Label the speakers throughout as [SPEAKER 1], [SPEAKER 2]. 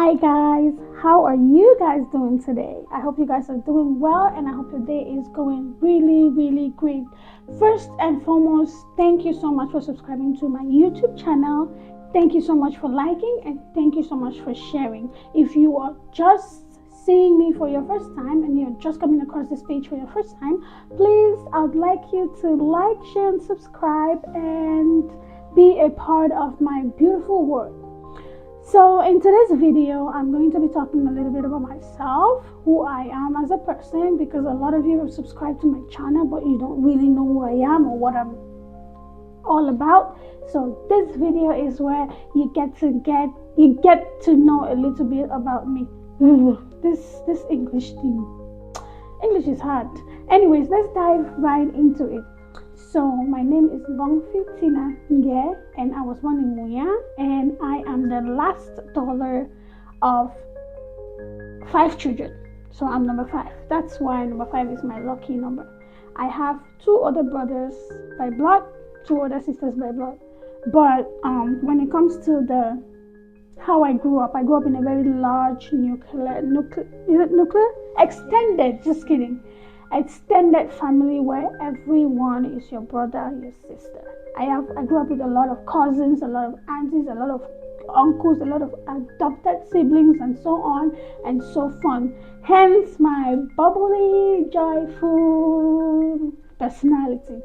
[SPEAKER 1] Hi guys, how are you guys doing today? I hope you guys are doing well and I hope your day is going really great. First and foremost, thank you so much for subscribing to my YouTube channel. Thank you so much for liking and thank you so much for sharing. If you are just seeing me for your first time and you're just coming across this page for your first time, please, I'd like you to like, share and subscribe and be a part of my beautiful world. So in today's video, I'm going to be talking a little bit about myself, who I am as a person, because a lot of you have subscribed to my channel, but you don't really know who I am or what I'm all about. So this video is where you get to know a little bit about me. This English is hard. Anyways, let's dive right into it. So my name is Tina Nge, and I was born in Muea, and I am the last daughter of 5 children. So I'm number 5. That's why number 5 is my lucky number. I have 2 other brothers by blood, 2 other sisters by blood. But when it comes to how I grew up in a very large extended family where everyone is your brother, your sister. I grew up with a lot of cousins, a lot of aunties, a lot of uncles, a lot of adopted siblings, and so on and so fun. Hence my bubbly, joyful personality.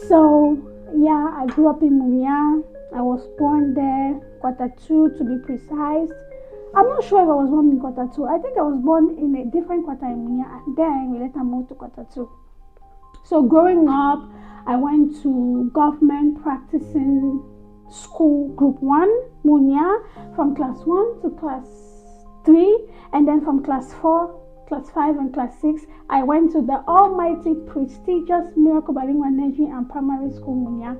[SPEAKER 1] So yeah, I grew up in Muea. I was born there, Q2 to be precise. I'm not sure if I was born in Q2. I think I was born in a different quarter in Muea, and then we later moved to Q2. So growing up, I went to government practicing school group 1, Muea, from class 1 to class 3, and then from class 4, class 5, and class 6, I went to the almighty prestigious Miracle Bilingual Nursery and Primary School, Muea.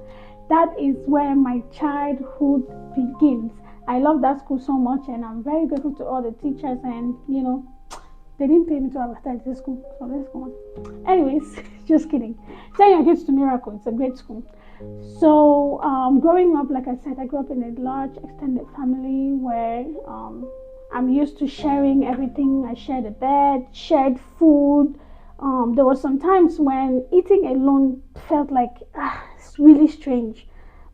[SPEAKER 1] That is where my childhood begins. I love that school so much, and I'm very grateful to all the teachers, and they didn't pay me to advertise this school, so let's go on. Anyways, just kidding. Send your kids to Miracle. It's a great school. So growing up, like I said, I grew up in a large extended family where I'm used to sharing everything. I shared a bed, shared food. There were some times when eating alone felt like it's really strange,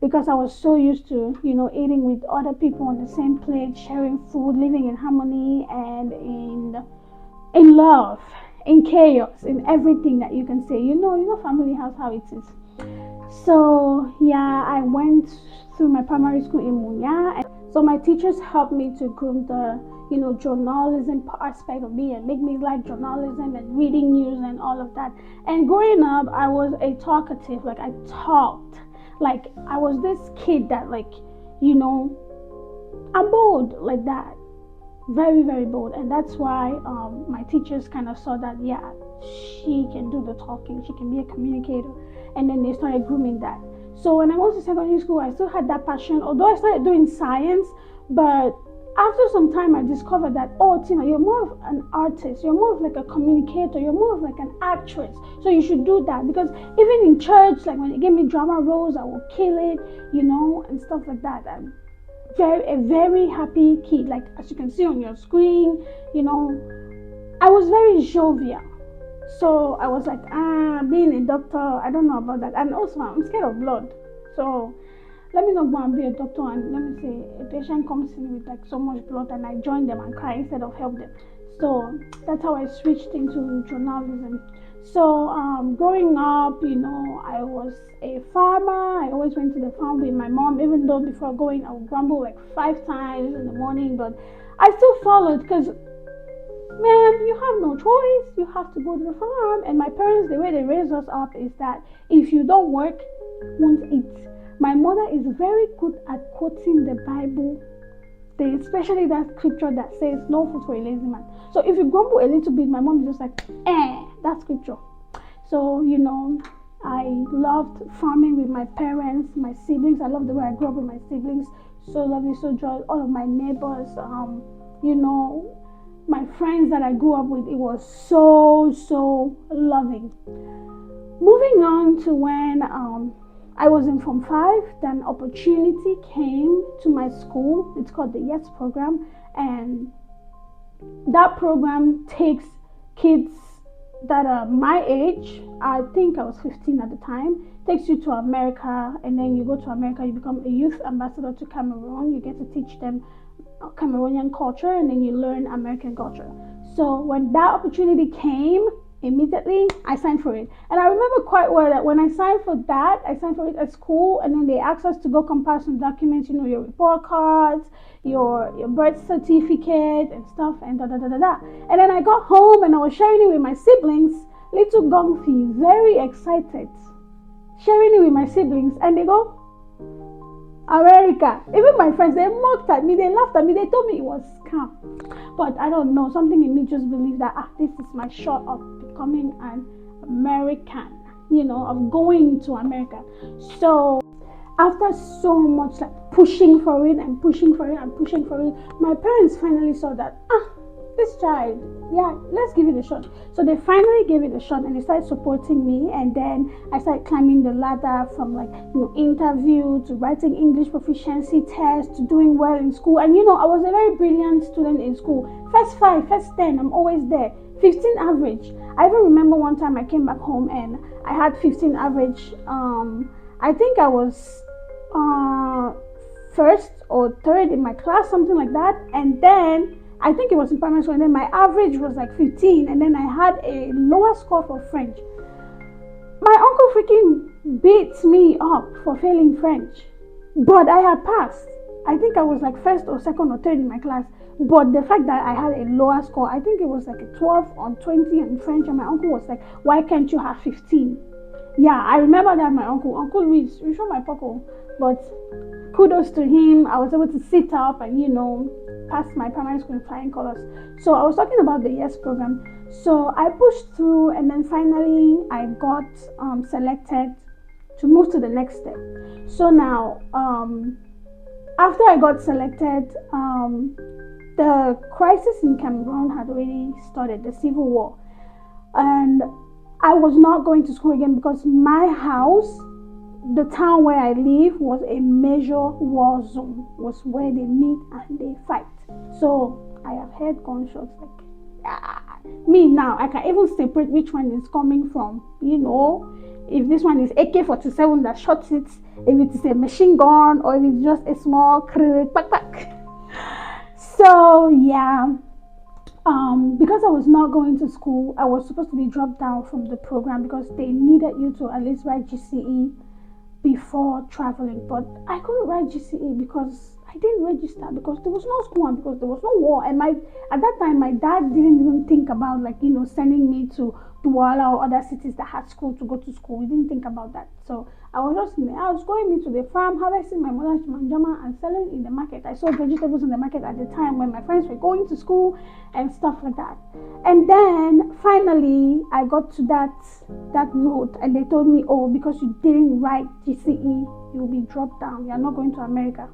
[SPEAKER 1] because I was so used to, eating with other people on the same plate, sharing food, living in harmony and in love, in chaos, in everything that you can say. Family house, how it is. So yeah, I went through my primary school in Muea, and so my teachers helped me to groom the journalism aspect of me and make me like journalism and reading news and all of that. And growing up, I was a talkative. Like, I talked. Like, I was this kid that, I'm bold like that. Very, very bold. And that's why my teachers kind of saw that, yeah, she can do the talking. She can be a communicator. And then they started grooming that. So when I went to secondary school, I still had that passion. Although I started doing science, but after some time, I discovered that, Tina, you're more of an artist. You're more of like a communicator. You're more of like an actress. So you should do that. Because even in church, like when they gave me drama roles, I would kill it, and stuff like that. I'm a very happy kid. Like, as you can see on your screen, I was very jovial. So I was like, being a doctor, I don't know about that. And also, I'm scared of blood. So let me not go and be a doctor, and let me say a patient comes in with like so much blood and I join them and cry instead of help them. So that's how I switched into journalism. So growing up, I was a farmer. I always went to the farm with my mom, even though before going I would grumble like 5 times in the morning, but I still followed because, man, you have no choice. You have to go to the farm. And my parents, the way they raised us up is that if you don't work, you won't eat. My mother is very good at quoting the Bible, especially that scripture that says, no food for a lazy man. So if you grumble a little bit, my mom is just like, that scripture. So, I loved farming with my parents, my siblings. I love the way I grew up with my siblings. So lovely, so joyous. All of my neighbors, my friends that I grew up with, it was so loving. Moving on to when I was in Form 5, then opportunity came to my school. It's called the YES program, And that program takes kids that are my age. I think I was 15 at the time. Takes you to America, and then you go to America, you become a youth ambassador to Cameroon. You get to teach them Cameroonian culture, and then you learn American culture. So when that opportunity came, immediately I signed for it. And I remember quite well that when I signed for that, I signed for it at school, and then they asked us to go compile some documents, your report cards, your birth certificate and stuff, and da da da da da. And then I got home and I was sharing it with my siblings, little Gongfi, very excited, sharing it with my siblings, and they go, America. Even my friends, they mocked at me, they laughed at me, they told me it was scam. But I don't know, something in me just believed that this is my shot of becoming an American, of going to America. So after so much pushing for it and pushing for it and pushing for it, my parents finally saw that this child, yeah, let's give it a shot. So they finally gave it a shot, and they started supporting me. And then I started climbing the ladder from interview to writing English proficiency test to doing well in school. And I was a very brilliant student in school. First 5, first 10, I'm always there. 15 average. I even remember one time I came back home and I had 15 average. I think I was first or third in my class, something like that. And then I think it was in primary school, and then my average was 15, and then I had a lower score for French. My uncle freaking beat me up for failing French, but I had passed. I think I was first or second or third in my class, but the fact that I had a lower score, I think it was a 12 on 20 in French, and my uncle was like, why can't you have 15? Yeah, I remember that my uncle reached from my pocket, but kudos to him. I was able to sit up and pass my primary school in flying colors. So I was talking about the YES program. So I pushed through, and then finally I got selected to move to the next step. So now after I got selected, the crisis in Cameroon had already started, the civil war, and I was not going to school again because my house, the town where I live, was a major war zone, was where they meet and they fight. So I have heard gunshots me now. I can even separate which one is coming from, if this one is AK-47 that shoots it, if it is a machine gun, or if it's just a small pack. So yeah, because I was not going to school, I was supposed to be dropped down from the program because they needed you to at least write GCE before traveling. But I couldn't write GCE because I didn't register, because there was no school and because there was no war. And at that time my dad didn't even think about sending me to Douala or other cities that had school to go to school. We didn't think about that. So I was going into the farm, harvesting my mother's manjama and selling in the market. I sold vegetables in the market at the time when my friends were going to school and stuff like that. And then finally I got to that road, and they told me, oh, because you didn't write GCE, you'll be dropped down. You're not going to America.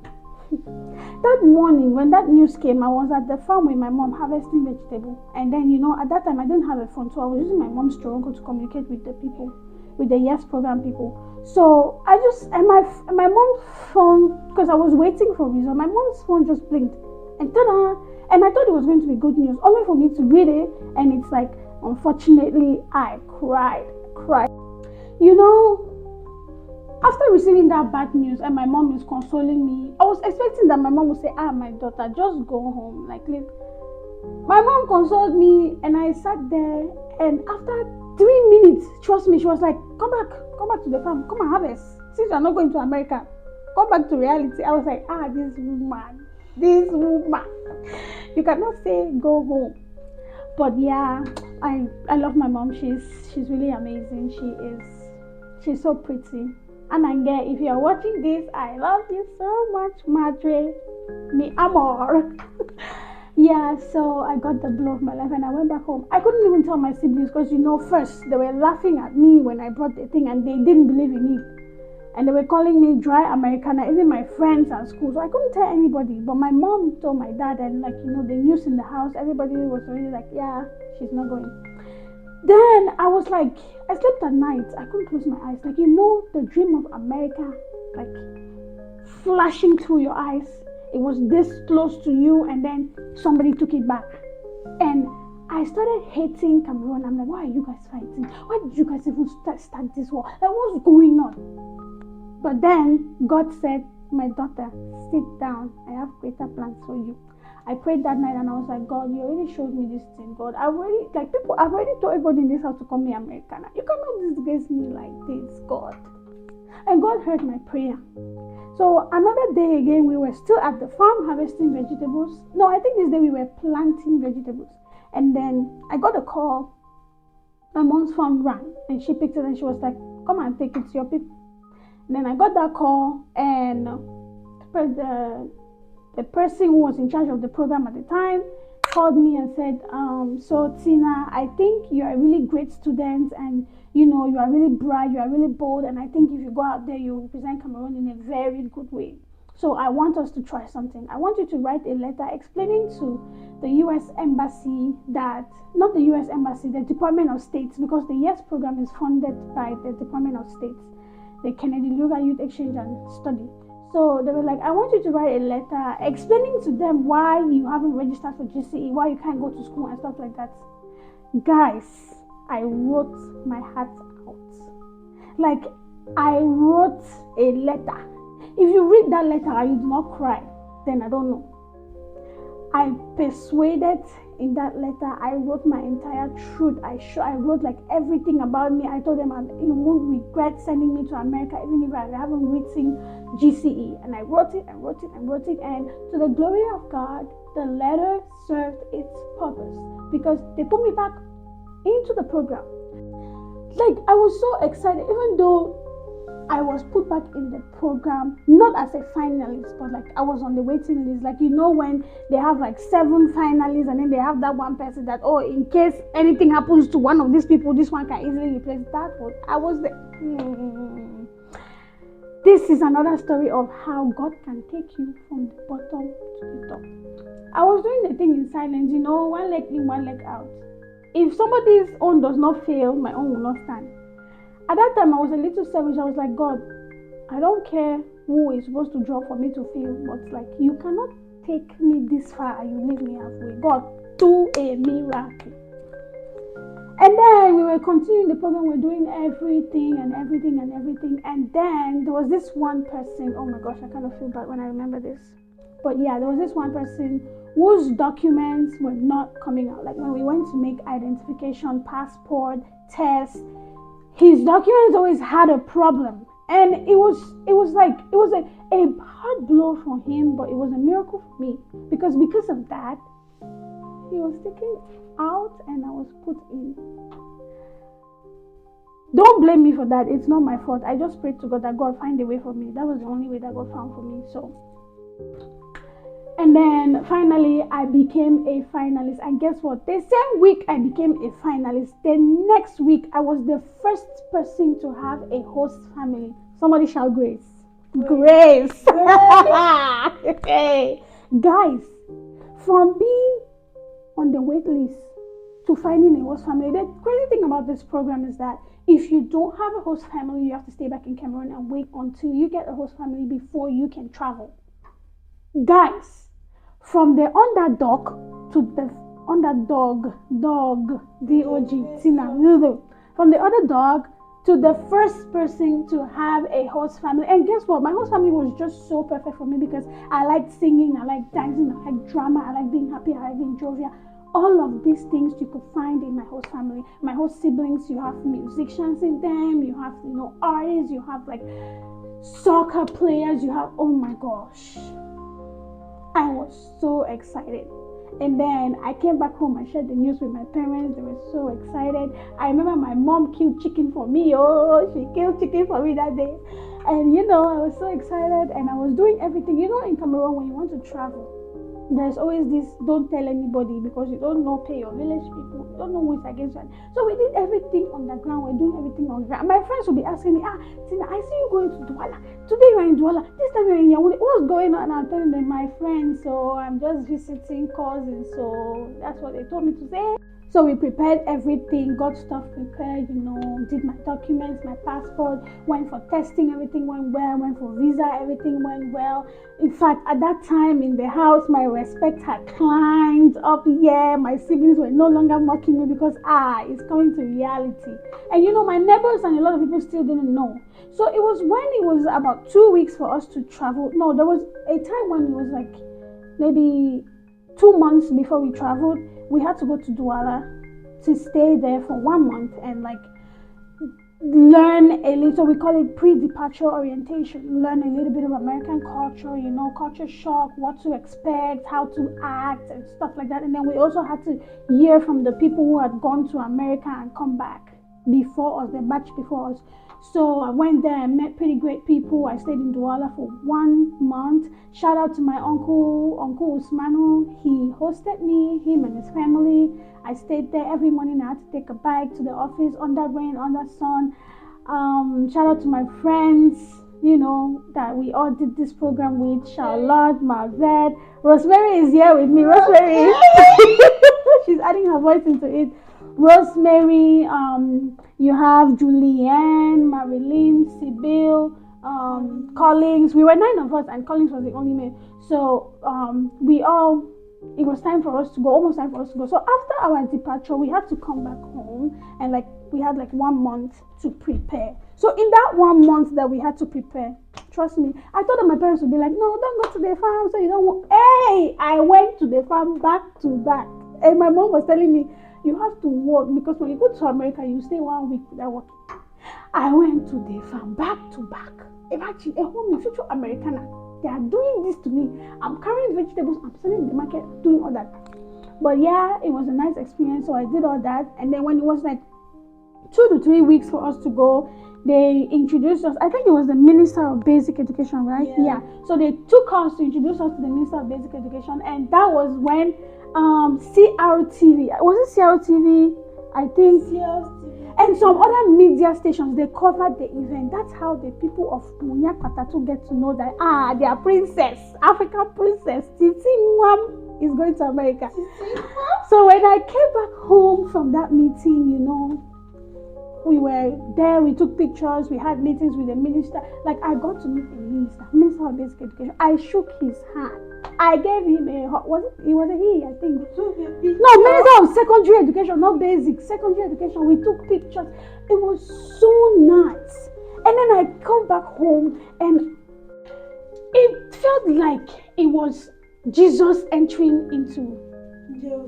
[SPEAKER 1] That morning when that news came, I was at the farm with my mom harvesting vegetable, and then at that time I didn't have a phone, so I was using my mom's Toronto to communicate with the people, with the YES program people. So I just, and my mom's phone, because I was waiting for result, my mom's phone just blinked, and ta-da! And I thought it was going to be good news, only for me to read it, and it's unfortunately I cried. After receiving that bad news and my mom is consoling me, I was expecting that my mom would say, my daughter, just go home. Leave. My mom consoled me, and I sat there, and after 3 minutes, trust me, she was like, come back to the farm, come and harvest. Since you're not going to America, come back to reality. I was like, this woman. You cannot say go home. But yeah, I love my mom. She's really amazing. She's so pretty. And again, if you are watching this, I love you so much, Madre. Mi amor. Yeah, so I got the blow of my life, and I went back home. I couldn't even tell my siblings because, first they were laughing at me when I brought the thing, and they didn't believe in it. And they were calling me dry Americana, even my friends at school. So I couldn't tell anybody. But my mom told my dad, and the news in the house, everybody was already like, yeah, she's not going. Then I was like, I slept at night. I couldn't close my eyes. The dream of America, flashing through your eyes. it was this close to you and then somebody took it back. And I started hating Cameroon. I'm like, why are you guys fighting? Why did you guys even start this war? Like, what's going on? But then God said, my daughter, sit down. I have greater plans for you. I prayed that night and I was like, God, you already showed me this thing. God, I've already told everybody in this house to call me American. You cannot disgrace me like this, God. And God heard my prayer. So another day again, we were still at the farm harvesting vegetables. No, I think this day we were planting vegetables. And then I got a call. My mom's phone rang and she picked it and she was like, come and take it to your people. And then I got that call and the person who was in charge of the program at the time called me and said, so Tina, I think you are a really great student and you are really bright, you are really bold, and I think if you go out there, you represent Cameroon in a very good way. So I want us to try something. I want you to write a letter explaining to the U.S. Embassy not the U.S. Embassy, the Department of States, because the YES program is funded by the Department of States, the Kennedy Lugar Youth Exchange and Study. So they were like, I want you to write a letter explaining to them why you haven't registered for GCE, why you can't go to school and stuff like that. Guys, I wrote my heart out. Like, I wrote a letter. If you read that letter and you do not cry, then I don't know. I persuaded in that letter. I wrote my entire truth. I wrote like everything about me. I told them you won't regret sending me to America even if I haven't written GCE. And I wrote it and wrote it and wrote it. And to the glory of God, the letter served its purpose because they put me back into the program. Like, I was so excited, even though I was put back in the program, not as a finalist, but like I was on the waiting list. Like, when they have like 7 finalists and then they have that one person that, in case anything happens to one of these people, this one can easily replace that one. I was there. This is another story of how God can take you from the bottom to the top. I was doing the thing in silence, one leg in, one leg out. If somebody's own does not fail, my own will not stand. At that time, I was a little selfish. I was like, God, I don't care who is supposed to drop for me to fail, but like, you cannot take me this far and you leave me halfway. God, do a miracle. And then we were continuing the program. We're doing everything. And then there was this one person. Oh my gosh, I kind of feel bad when I remember this. But yeah, there was this one person whose documents were not coming out. Like when we went to make identification, passport, test, his documents always had a problem. And it was a hard blow for him, but it was a miracle for me. Because of that, he was taken out and I was put in. Don't blame me for that. It's not my fault. I just prayed to God that God find a way for me. That was the only way that God found for me. So, and then finally I became a finalist. And guess what? The same week I became a finalist, the next week I was the first person to have a host family. Somebody shout grace. Grace. Okay. Guys, from being on the wait list to finding a host family, the crazy thing about this program is that if you don't have a host family, you have to stay back in Cameroon and wait until you get a host family before you can travel. Guys, from the underdog to the underdog, D-O-G, Tina, from the underdog to the first person to have a host family. And guess what? My host family was just so perfect for me because I like singing, I like dancing, I like drama, I like being happy, I like being jovial. All of these things you could find in my host family. My host siblings, you have musicians in them, you have, artists, you have like soccer players, you have, oh my gosh. I was so excited. And then I came back home, I shared the news with my parents. They were so excited. I remember my mom killed chicken for me. Oh, she killed chicken for me that day. And I was so excited and I was doing everything. In Cameroon, when you want to travel, there's always this, don't tell anybody because you don't know, pay your village people, you don't know who is against you. So we did everything on the ground, we're doing everything on the ground. My friends will be asking me, Tina, I see you going to Douala. Today you're in Douala, this time you're in Yaoundé. What's going on? And I'm telling them, my friends, so I'm just visiting cousins. So that's what they told me to say. So we prepared everything, got stuff prepared, did my documents, my passport, went for testing, everything went well, went for visa, everything went well. In fact, at that time in the house, my respect had climbed up. Yeah, my siblings were no longer mocking me because, it's coming to reality. And my neighbors and a lot of people still didn't know. So it was when it was about 2 weeks for us to travel. No, there was a time when it was like maybe 2 months before we traveled. We had to go to Douala to stay there for 1 month and learn a little, we call it pre-departure orientation, learn a little bit of American culture, culture shock, what to expect, how to act and stuff like that. And then we also had to hear from the people who had gone to America and come back before us, the batch before us. So I went there and met pretty great people. I stayed in Douala for 1 month. Shout out to my uncle Usmano. He hosted me, him and his family. I stayed there every morning. I had to take a bike to the office under rain, under sun. Shout out to my friends, that we all did this program with. Charlotte, Marvet, Rosemary is here with me. Rosemary, she's adding her voice into it. Rosemary, you have Julianne, Marilyn, Sibyl, Collins. We were 9 of us, and Collins was the only man. So it was time for us to go, almost time for us to go. So after our departure, we had to come back home, and we had 1 month to prepare. So in that 1 month that we had to prepare, trust me, I thought that my parents would be like, no, don't go to the farm, so you don't want. Hey, I went to the farm back to back, and my mom was telling me, you have to work because when you go to America, you stay 1 week without working. I went to the farm back to back. Imagine a home in future Americana. They are doing this to me. I'm carrying vegetables, I'm selling in the market, doing all that. But yeah, it was a nice experience. So I did all that. And then when it was 2 to 3 weeks for us to go, they introduced us. I think it was the Minister of Basic Education, right? Yeah. So they took us to introduce us to the Minister of Basic Education. And that was when CRTV, was it CRTV? I think CRTV. And some other media stations, they covered the event. That's how the people of Muea Katatu get to know that their princess, African princess, Titi Mwam, is going to America. So when I came back home from that meeting, we were there, we took pictures, we had meetings with the minister. I got to meet the Minister of Basic Education. I shook his hand. I gave him he was a he, I think. No, Minister of Secondary Education, not basic, secondary education. We took pictures. It was so nice. And then I come back home and it felt like it was Jesus entering into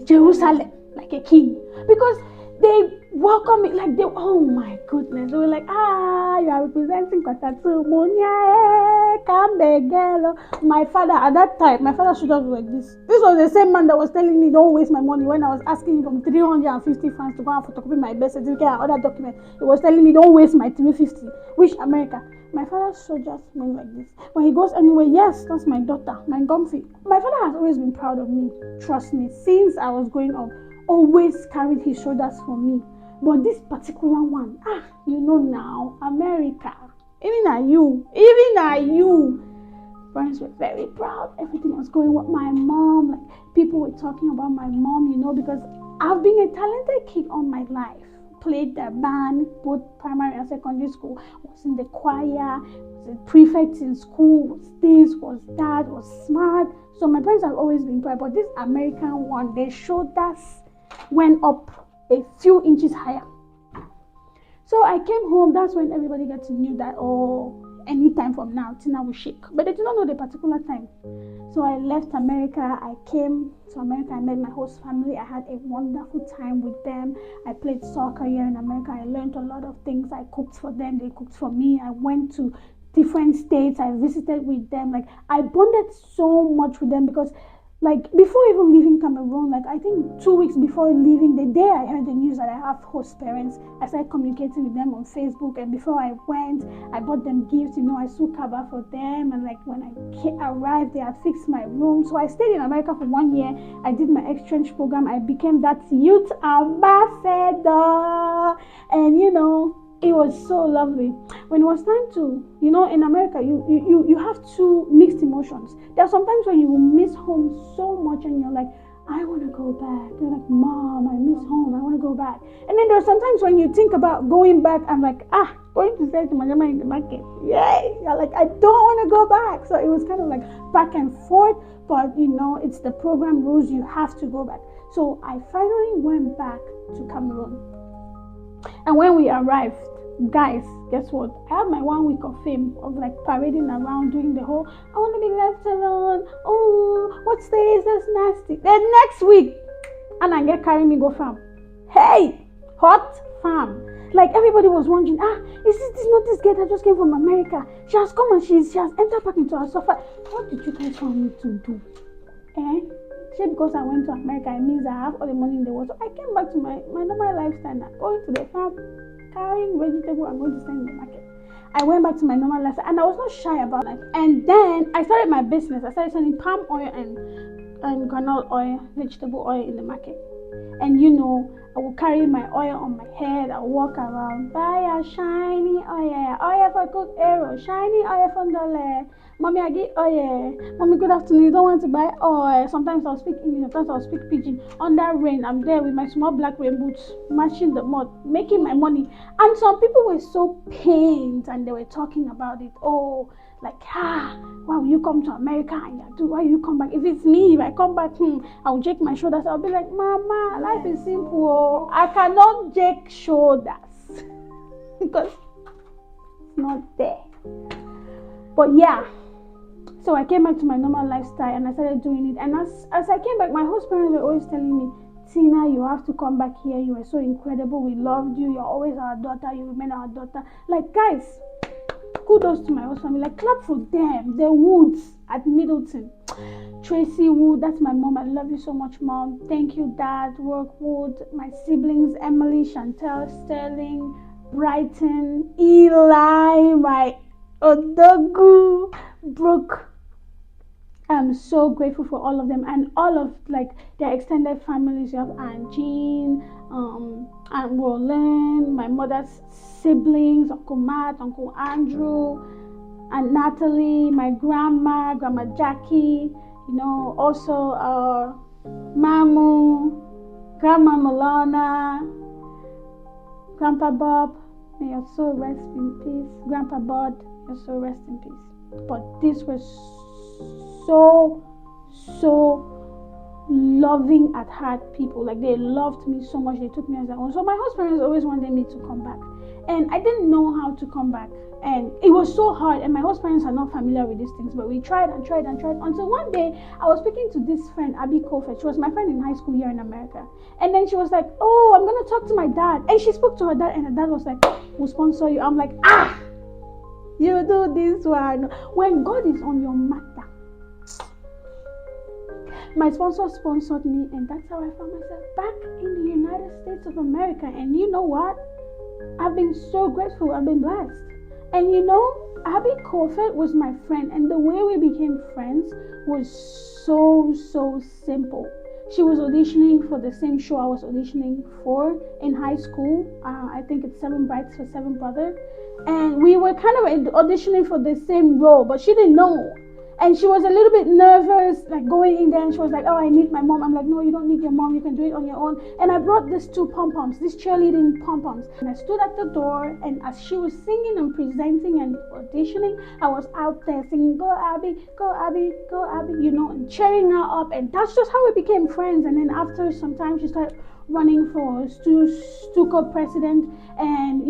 [SPEAKER 1] Jerusalem like a king. Because they welcomed me oh my goodness, they were like, you are representing Kwatatu, Muea, Kambegelo. My father, at that time, my father should have like this. This was the same man that was telling me don't waste my money when I was asking him from 350 francs to go and photocopy my birth certificate and other documents. He was telling me don't waste my 350. Which America? My father should just went like this. When he goes anywhere, yes, that's my daughter, my Gomfi. My father has always been proud of me, trust me, since I was growing up. Always carried his shoulders for me. But this particular one, now, America, even are you, friends were very proud. Everything was going with my mom. People were talking about my mom, because I've been a talented kid all my life. Played the band, both primary and secondary school. Was in the choir, was a prefect in school, was this, was that, was smart. So my parents have always been proud. But this American one, their shoulders went up a few inches higher. So I came home. That's when everybody got to know that, anytime from now, Tina will shake. But they did not know the particular time. So I left America. I came to America. I met my host family. I had a wonderful time with them. I played soccer here in America. I learned a lot of things. I cooked for them. They cooked for me. I went to different states. I visited with them. I bonded so much with them because like before even leaving Cameroon, like I think 2 weeks before leaving, the day I heard the news that I have host parents, I started communicating with them on Facebook. And before I went, I bought them gifts. I sold kaba for them. And like when I arrived, they had fixed my room. So I stayed in America for 1 year. I did my exchange program. I became that youth ambassador, and it was so lovely. When it was time to, in America, you have two mixed emotions. There are sometimes when you will miss home so much and you're like, I want to go back. You're like, Mom, I miss home. I want to go back. And then there are sometimes when you think about going back, I'm like, going to stay to my grandma in the market. Yay! You're like, I don't want to go back. So it was kind of like back and forth. But, it's the program rules. You have to go back. So I finally went back to Cameroon. And when we arrived, guys, guess what? I had my 1 week of fame of like parading around, doing the whole, I want to be left alone. Oh, what's this? That's nasty. Then next week, and I get carrying me go farm. Hey, hot farm. Like everybody was wondering, is this not this girl that just came from America? She has come and she has entered back into our sofa. What did you guys want me to do? Just because I went to America, it means I have all the money in the world. So I came back to my normal lifestyle now, going to the farm, carrying vegetable and going to stand in the market. I went back to my normal lifestyle and I was not shy about it. And then I started my business. I started selling palm oil and granola oil, vegetable oil in the market. And I will carry my oil on my head. I'll walk around, buy a shiny oil for cook arrow, shiny oil from dollar. Mommy, I get oil. Mommy, good afternoon. You don't want to buy oil. Sometimes I'll speak English, sometimes I'll speak pidgin. Under rain, I'm there with my small black rain boots, mashing the mud, making my money. And some people were so pained and they were talking about it. Oh, like, why will you come to America and why will you come back? If it's me, if I come back, I'll shake my shoulders. I'll be like, Mama, life is simple. I cannot shake shoulders because it's not there. But yeah, so I came back to my normal lifestyle and I started doing it. And as I came back, my host parents were always telling me, Tina, you have to come back here. You were so incredible. We loved you. You're always our daughter. You remain our daughter. Like, guys, kudos to my host family. Like, clap for them. The Woods at Middleton. Tracy Wood, that's my mom. I love you so much, Mom. Thank you, Dad. Rookwood, my siblings, Emily, Chantel, Sterling, Brighton, Eli, my Odogu, Brooke. I'm so grateful for all of them and all of like their extended families. You have Aunt Jean, Aunt Roland, my mother's siblings, Uncle Matt, Uncle Andrew, Aunt Natalie, my grandma, Grandma Jackie, also Mamu, Grandma Milana, Grandpa Bob, may your soul rest in peace. Grandpa Bud, your soul rest in peace. But this was so loving at heart people. Like, they loved me so much. They took me as their own. So my host parents always wanted me to come back, and I didn't know how to come back, and it was so hard. And my host parents are not familiar with these things, but we tried until one day I was speaking to this friend, Abby Kofet. She was my friend in high school here in America, and then she was like, oh, I'm gonna talk to my dad. And she spoke to her dad, and her dad was like, we'll sponsor you. I'm like, you do this one. When God is on your matter. My sponsor sponsored me, and that's how I found myself back in the United States of America. And you know what? I've been so grateful. I've been blessed. And Abby Kofet was my friend, and the way we became friends was so simple. She was auditioning for the same show I was auditioning for in high school. I think it's 7 Brides for 7 Brothers. And we were kind of auditioning for the same role, but she didn't know. And she was a little bit nervous, like going in there, and she was like, oh, I need my mom. I'm like, no, you don't need your mom. You can do it on your own. And I brought these 2 pom-poms, these cheerleading pom-poms. And I stood at the door, and as she was singing and presenting and auditioning, I was out there singing, go Abby, go Abby, go Abby, and cheering her up. And that's just how we became friends. And then after some time, she started running for Stuco president, and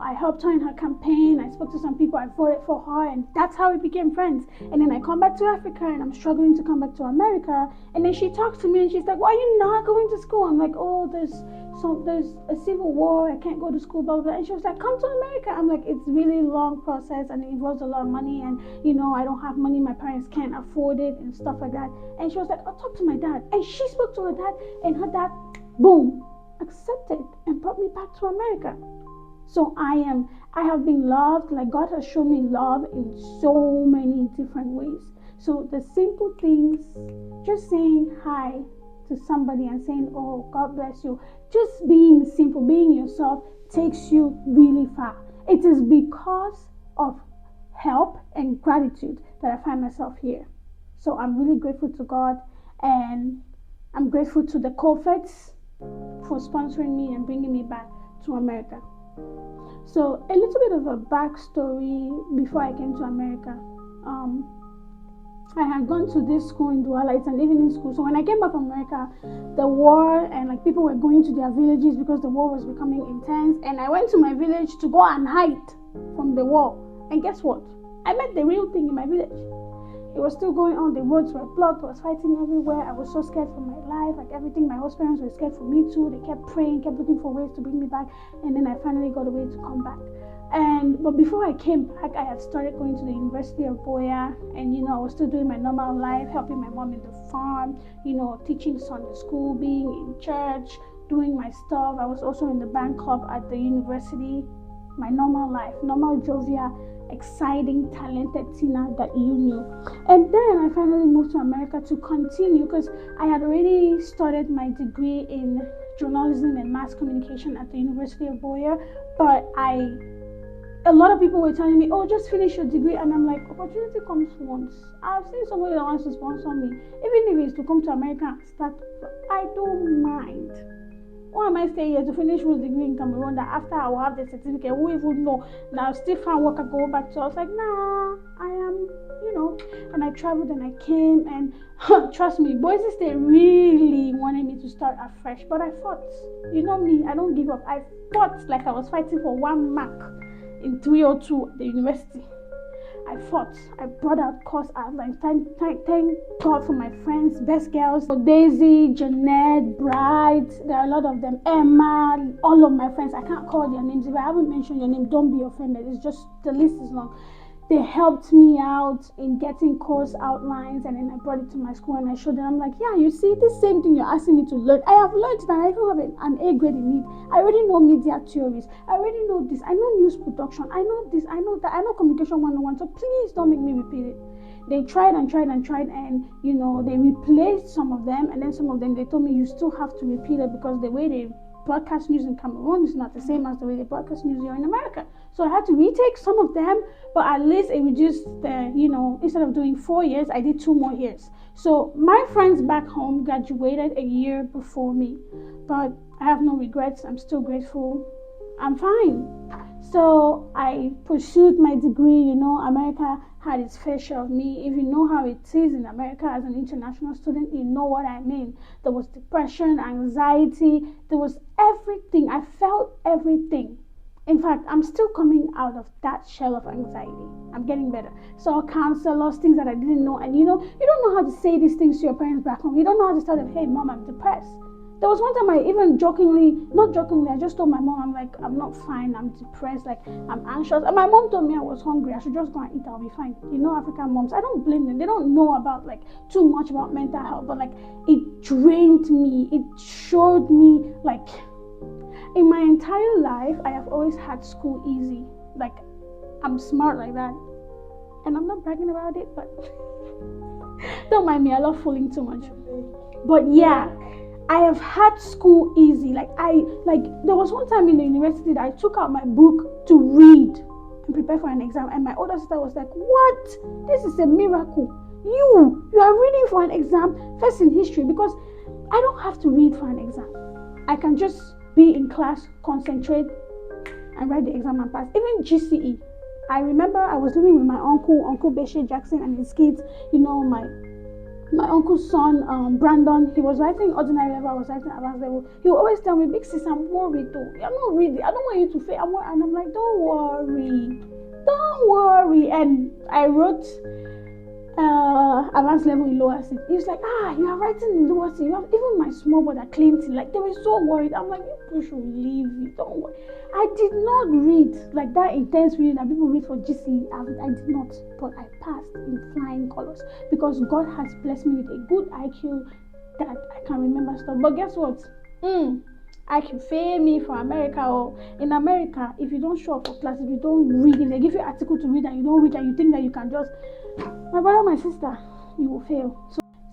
[SPEAKER 1] I helped her in her campaign. I spoke to some people, I voted for her, and that's how we became friends. And then I come back to Africa, and I'm struggling to come back to America, and then she talks to me and she's like, why are you not going to school? I'm like, oh, there's so there's a civil war, I can't go to school, blah, blah, blah. And she was like, come to America. I'm like, it's really long process and it involves a lot of money, and I don't have money, my parents can't afford it and stuff like that. And she was like, I'll talk to my dad. And she spoke to her dad, and her dad, boom, accepted and brought me back to America. So I have been loved. Like, God has shown me love in so many different ways. So the simple things, just saying hi to somebody and saying, oh, God bless you, just being simple, being yourself, takes you really far. It is because of help and gratitude that I find myself here. So I'm really grateful to God, and I'm grateful to the Colfets for sponsoring me and bringing me back to America. So a little bit of a backstory before I came to America. I had gone to this school in Douala. It's an evening school. So when I came back from America, the war and like people were going to their villages because the war was becoming intense. And I went to my village to go and hide from the war. And guess what? I met the real thing in my village. It was still going on. The roads were blocked. I was fighting everywhere. I was so scared for my life. Like everything, my host parents were scared for me too. They kept praying, kept looking for ways to bring me back. And then I finally got a way to come back. But before I came back, I had started going to the University of Muea, and I was still doing my normal life, helping my mom in the farm, teaching Sunday school, being in church, doing my stuff. I was also in the band club at the university. My normal life, normal, jovial, exciting, talented Tina that you knew. And then I finally moved to America to continue, because I had already started my degree in journalism and mass communication at the University of Muea, but a lot of people were telling me, oh, just finish your degree. And I'm like, opportunity comes once. I've seen somebody that wants to sponsor me. Even if it's to come to America and start, I don't mind. Why am I staying here to finish with degree in Cameroon that after I will have the certificate, who even know that I'll still find work I go back to? I was like, nah, I am, and I traveled and I came, and trust me, Boise State really wanted me to start afresh, but I fought. You know me, I don't give up. I fought like I was fighting for 1 mark in 302 at the university. I fought. I brought out course outlines. Thank God for my friends, best girls. Daisy, Jeanette, Bright, there are a lot of them. Emma, all of my friends. I can't call their names. If I haven't mentioned your name, don't be offended. It's just, the list is long. They helped me out in getting course outlines, and then I brought it to my school and I showed them. I'm like, yeah, you see, this same thing you're asking me to learn, I have learned that. I even have an A grade in it. I already know media theories. I already know this. I know news production. I know this. I know that. I know communication 101. So please don't make me repeat it. They tried and they replaced some of them, and then some of them they told me you still have to repeat it because the way they broadcast news in Cameroon is not the same as the way they broadcast news here in America. So I had to retake some of them, but at least it reduced the, instead of doing 4 years, I did 2 more years. So my friends back home graduated a year before me, but I have no regrets. I'm still grateful. I'm fine. So I pursued my degree. America had its fair share of me. If you know how it is in America as an international student, you know what I mean. There was depression, anxiety, there was everything. I felt everything. In fact, I'm still coming out of that shell of anxiety. I'm getting better. So counselors, things that I didn't know. And you don't know how to say these things to your parents back home. You don't know how to tell them, hey, mom, I'm depressed. There was one time I even not jokingly, I just told my mom, I'm like, I'm not fine, I'm depressed, like, I'm anxious. And my mom told me I was hungry, I should just go and eat, I'll be fine. African moms, I don't blame them. They don't know about, like, too much about mental health, but, like, it drained me. It showed me, like, in my entire life, I have always had school easy. Like, I'm smart like that. And I'm not bragging about it, but don't mind me, I love fooling too much. But yeah, I have had school easy. Like there was one time in the university that I took out my book to read and prepare for an exam, and my older sister was like, what? This is a miracle. You are reading for an exam, first in history, because I don't have to read for an exam. I can just be in class, concentrate, and write the exam and pass. Even GCE. I remember I was living with my Uncle Beshe Jackson and his kids. My uncle's son, Brandon, he was writing ordinary level, I was writing advanced level. He would always tell me, big sis, I'm worried though. I'm not reading. I don't want you to fail. I'm worried. And I'm like, don't worry. And I wrote advanced level in lower city. He was like, you are writing in lower city. You have even my small brother Clinton. Like they were so worried. I'm like, you should leave it. Don't worry. I did not read like that intense reading that people read for GC. I did not, but I passed in flying colors because God has blessed me with a good IQ that I can remember stuff. But guess what? I can fail me for America, or in America, if you don't show up for class, if you don't read, if they give you an article to read and you don't read and you think that you can just, my brother, my sister, you will fail.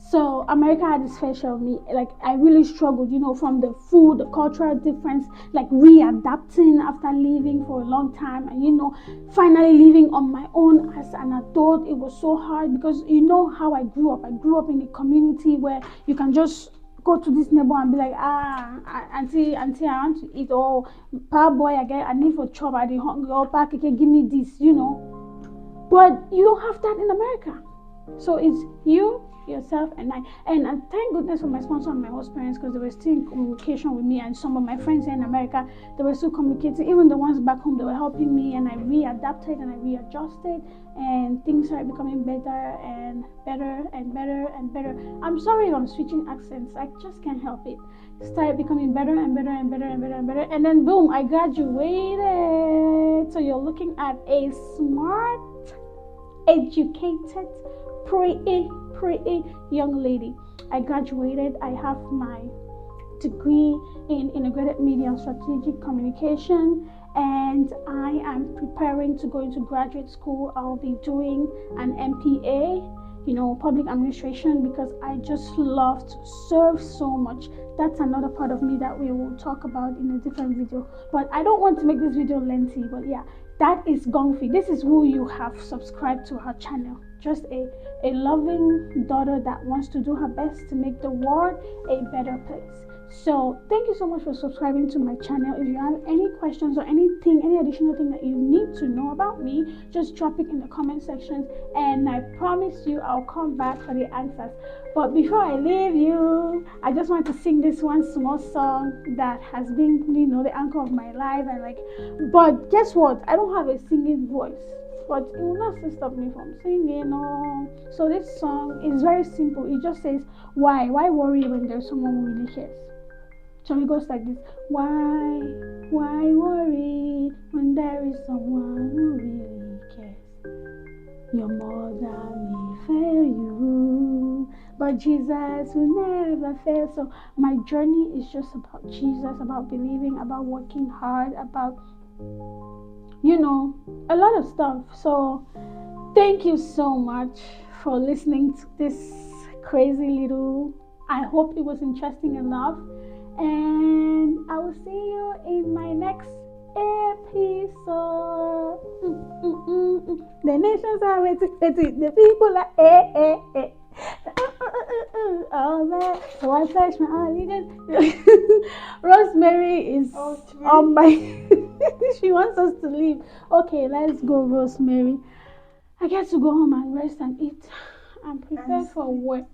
[SPEAKER 1] So America had this fair share of me. Like I really struggled, from the food, the cultural difference, like readapting after living for a long time, and finally living on my own as an adult. It was so hard because how I grew up. I grew up in a community where you can just go to this neighbor and be like, auntie, I want to eat, or power boy, I need for chop, I dey hungry, or pack, give me this, But you don't have that in America. So it's you, yourself, and I. And thank goodness for my sponsor and my host parents, because they were still in communication with me, and some of my friends here in America, they were still communicating. Even the ones back home, they were helping me, and I readapted and I readjusted, and things started becoming better and better and better and better. I'm sorry if I'm switching accents. I just can't help it. It started becoming better and better and better and better and better. And then boom, I graduated. So you're looking at a smart, educated, pretty young lady. I graduated. I have my degree in integrated media and strategic communication, and I am preparing to go into graduate school. I'll be doing an MPA, public administration, because I just love to serve so much. That's another part of me that we will talk about in a different video, but I don't want to make this video lengthy. But yeah, that is Gongfi. This is who you have subscribed to her channel. Just a loving daughter that wants to do her best to make the world a better place. So thank you so much for subscribing to my channel. If you have any questions or any additional thing that you need to know about me, just drop it in the comment section, and I promise you I'll come back for the answers. But before I leave you, I just want to sing this one small song that has been, the anchor of my life. And but guess what? I don't have a singing voice, but it will not stop me from singing. So this song is very simple. It just says, why worry when there's someone who really cares? So it goes like this: why worry when there is someone who really cares? Your mother may fail you, but Jesus will never fail. So my journey is just about Jesus, about believing, about working hard, about a lot of stuff. So thank you so much for listening to this crazy little, I hope it was interesting enough, and I will see you in my next episode. The nations are waiting, the people are all that. So I pledge my allegiance. Rosemary is on my she wants us to leave. Okay, let's go, Rosemary. I get to go home and rest and eat and prepare for work.